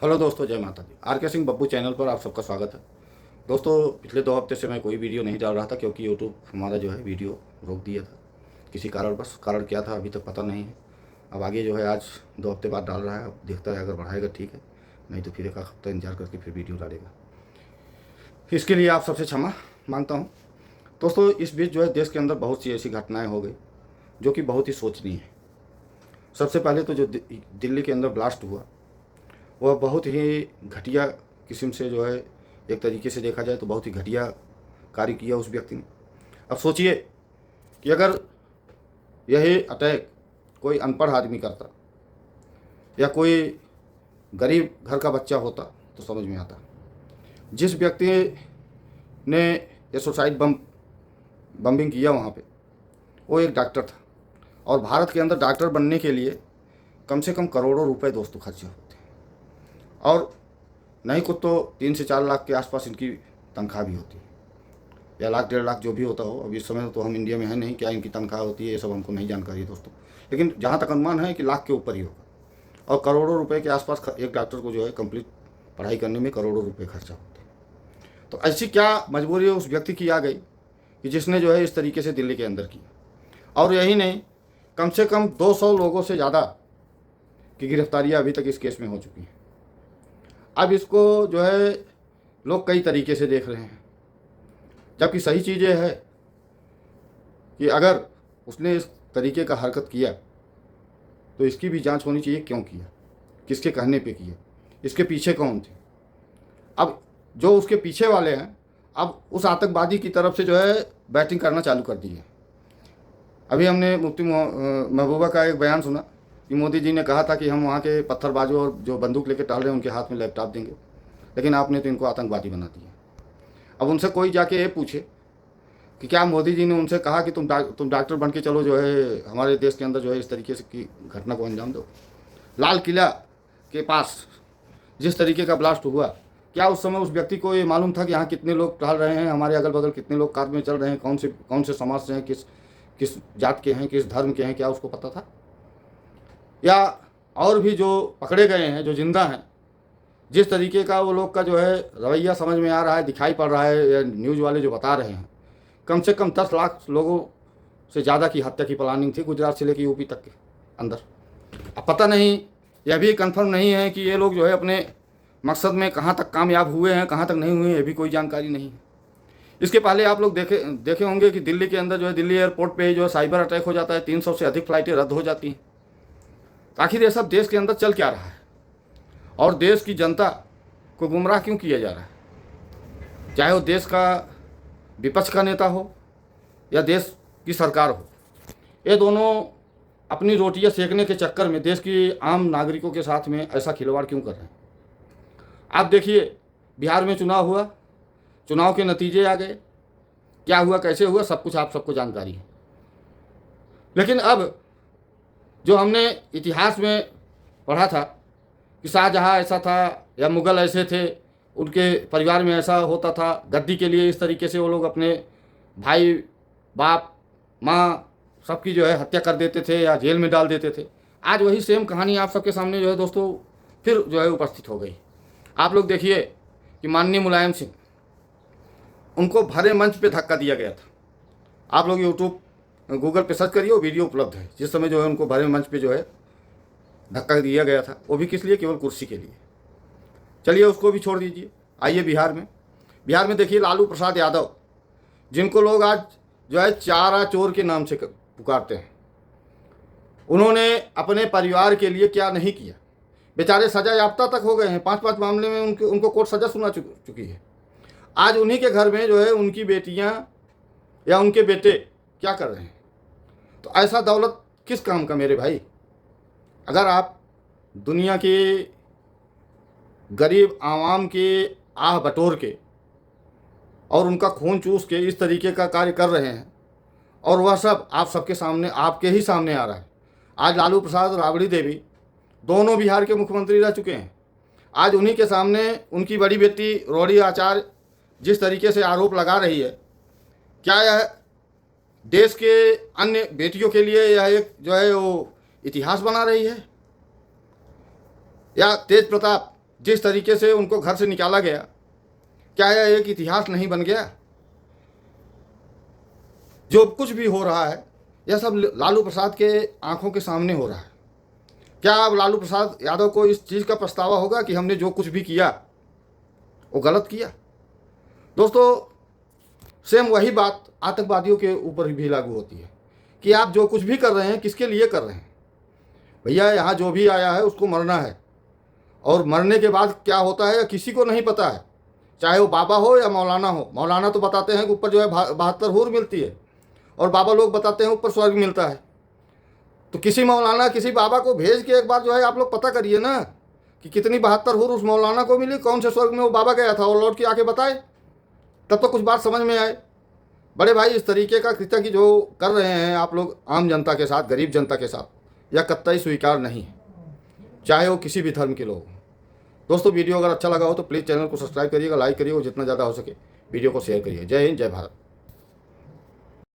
Hello दोस्तों, जय माता दी। आर के सिंह बब्बू चैनल पर आप सबका स्वागत है। दोस्तों, पिछले 2 हफ्ते से मैं कोई वीडियो नहीं डाल रहा था क्योंकि यूट्यूब हमारा जो है वीडियो रोक दिया था किसी कारण। बस कारण क्या था अभी तक पता नहीं है। अब आगे जो है आज 2 हफ्ते बाद डाल रहा है। अब देखता है, अगर बढ़ाएगा ठीक है, नहीं तो फिर एक हफ्ता इंतजार करके फिर वीडियो डालेगा। इसके लिए आप सबसे क्षमा मांगता हूँ। दोस्तों, इस बीच जो है देश के अंदर बहुत सी ऐसी घटनाएँ हो गई जो कि बहुत ही सोचनीय है। सबसे पहले तो जो दिल्ली के अंदर ब्लास्ट हुआ, वह बहुत ही घटिया किस्म से जो है, एक तरीके से देखा जाए तो बहुत ही घटिया कार्य किया उस व्यक्ति ने। अब सोचिए कि अगर यही अटैक कोई अनपढ़ आदमी करता या कोई गरीब घर का बच्चा होता तो समझ में आता। जिस व्यक्ति ने ये सुसाइड बम्बिंग किया वहाँ पे, वो एक डॉक्टर था। और भारत के अंदर डॉक्टर बनने के लिए कम से कम करोड़ों रुपए दोस्तों खर्चे होते हैं। और नहीं कुछ तो 3 से 4 लाख के आसपास इनकी तनख्वाह भी होती है, या लाख 1.5 लाख जो भी होता हो। अब इस समय तो हम इंडिया में है नहीं, क्या इनकी तनख्वाह होती है ये सब हमको नहीं जानकारी है दोस्तों, लेकिन जहाँ तक अनुमान है कि लाख के ऊपर ही होगा। और करोड़ों रुपए के आसपास एक डॉक्टर को जो है कंप्लीट पढ़ाई करने में करोड़ों रुपए खर्चा होते हैं। तो ऐसी क्या मजबूरी उस व्यक्ति की आ गई कि जिसने जो है इस तरीके से दिल्ली के अंदर किया। और यही नहीं, कम से कम 200 लोगों से ज़्यादा की गिरफ्तारियाँ अभी तक इस केस में हो चुकी हैं। अब इसको जो है लोग कई तरीके से देख रहे हैं, जबकि सही चीज़ ये है कि अगर उसने इस तरीके का हरकत किया तो इसकी भी जांच होनी चाहिए, क्यों किया, किसके कहने पे किया, इसके पीछे कौन थे। अब जो उसके पीछे वाले हैं, अब उस आतंकवादी की तरफ से जो है बैटिंग करना चालू कर दी है। अभी हमने मुफ्ती महबूबा का एक बयान सुना कि मोदी जी ने कहा था कि हम वहाँ के पत्थरबाजों और जो बंदूक लेके टहल रहे हैं उनके हाथ में लैपटॉप देंगे, लेकिन आपने तो इनको आतंकवादी बना दिया। अब उनसे कोई जाके ये पूछे कि क्या मोदी जी ने उनसे कहा कि तुम डॉक्टर बन के चलो, जो है हमारे देश के अंदर जो है इस तरीके से की घटना को अंजाम दो। लाल किला के पास जिस तरीके का ब्लास्ट हुआ, क्या उस समय उस व्यक्ति को ये मालूम था कि यहाँ कितने लोग टहल रहे हैं, हमारे अगल बगल कितने लोग कार में चल रहे हैं, कौन से समाज से हैं, किस किस जात के हैं, किस धर्म के हैं, क्या उसको पता था? या और भी जो पकड़े गए हैं, जो जिंदा हैं, जिस तरीके का वो लोग का जो है रवैया समझ में आ रहा है, दिखाई पड़ रहा है, या न्यूज़ वाले जो बता रहे हैं, कम से कम 10 लाख लोगों से ज़्यादा की हत्या की प्लानिंग थी गुजरात से लेकर यूपी तक के अंदर। अब पता नहीं, यह भी कंफर्म नहीं है कि ये लोग जो है अपने मकसद में कहाँ तक कामयाब हुए हैं, कहाँ तक नहीं हुए हैं, ये भी कोई जानकारी नहीं है। इसके पहले आप लोग देखे होंगे कि दिल्ली के अंदर जो है, दिल्ली एयरपोर्ट पे ही जो है साइबर अटैक हो जाता है, 300 से अधिक फ्लाइटें रद्द हो जाती हैं। आखिर ये सब देश के अंदर चल क्या रहा है, और देश की जनता को गुमराह क्यों किया जा रहा है, चाहे वो देश का विपक्ष का नेता हो या देश की सरकार हो। ये दोनों अपनी रोटियां सेकने के चक्कर में देश की आम नागरिकों के साथ में ऐसा खिलवाड़ क्यों कर रहे हैं। आप देखिए, बिहार में चुनाव हुआ, चुनाव के नतीजे आ गए, क्या हुआ, कैसे हुआ, सब कुछ आप सबको जानकारी है। लेकिन अब जो हमने इतिहास में पढ़ा था कि शाहजहाँ ऐसा था या मुग़ल ऐसे थे, उनके परिवार में ऐसा होता था, गद्दी के लिए इस तरीके से वो लोग अपने भाई, बाप, माँ सबकी जो है हत्या कर देते थे या जेल में डाल देते थे। आज वही सेम कहानी आप सबके सामने जो है दोस्तों फिर जो है उपस्थित हो गई। आप लोग देखिए कि माननीय मुलायम सिंह, उनको भरे मंच पे धक्का दिया गया था। आप लोग यूट्यूब गूगल पे सर्च करिए, वो वीडियो उपलब्ध है। जिस समय जो है उनको भरे मंच पे जो है धक्का दिया गया था, वो भी किस लिए, केवल कुर्सी के लिए। चलिए उसको भी छोड़ दीजिए, आइए बिहार में देखिए लालू प्रसाद यादव, जिनको लोग आज जो है चारा चोर के नाम से पुकारते हैं, उन्होंने अपने परिवार के लिए क्या नहीं किया। बेचारे सजा याफ्ता तक हो गए हैं, 5-5 मामले में उनको कोर्ट सजा सुना चुकी है। आज उन्हीं के घर में जो है उनकी बेटियां या उनके बेटे क्या कर रहे हैं। तो ऐसा दौलत किस काम का मेरे भाई। अगर आप दुनिया के गरीब आवाम के आह बटोर के और उनका खून चूस के इस तरीके का कार्य कर रहे हैं, और वह सब आप सबके सामने, आपके ही सामने आ रहा है। आज लालू प्रसाद, राबड़ी देवी दोनों बिहार के मुख्यमंत्री रह चुके हैं। आज उन्हीं के सामने उनकी बड़ी बेटी रोड़ी आचार्य जिस तरीके से आरोप लगा रही है, क्या यह देश के अन्य बेटियों के लिए यह एक जो है वो इतिहास बना रही है? या तेज प्रताप जिस तरीके से उनको घर से निकाला गया, क्या यह एक इतिहास नहीं बन गया? जो कुछ भी हो रहा है यह सब लालू प्रसाद के आंखों के सामने हो रहा है। क्या अब लालू प्रसाद यादव को इस चीज़ का पछतावा होगा कि हमने जो कुछ भी किया वो गलत किया? दोस्तों, सेम वही बात आतंकवादियों के ऊपर भी लागू होती है कि आप जो कुछ भी कर रहे हैं किसके लिए कर रहे हैं? भैया, यहाँ जो भी आया है उसको मरना है, और मरने के बाद क्या होता है किसी को नहीं पता है, चाहे वो बाबा हो या मौलाना हो। मौलाना तो बताते हैं कि ऊपर जो है 72 हूर मिलती है, और बाबा लोग बताते हैं ऊपर स्वर्ग मिलता है। तो किसी मौलाना किसी बाबा को भेज के एक बार जो है आप लोग पता करिए ना कि कितनी 72 हूर उस मौलाना को मिली, कौन से स्वर्ग में वो बाबा गया था, और लौट के आके बताए, तब तो कुछ बात समझ में आए। बड़े भाई, इस तरीके का कृत्य की जो कर रहे हैं आप लोग आम जनता के साथ, गरीब जनता के साथ, यह कतई स्वीकार नहीं है, चाहे वो किसी भी धर्म के लोग हों। दोस्तों, वीडियो अगर अच्छा लगा हो तो प्लीज़ चैनल को सब्सक्राइब करिएगा, लाइक करिएगा, जितना ज़्यादा हो सके वीडियो को शेयर करिए। जय हिंद, जय भारत।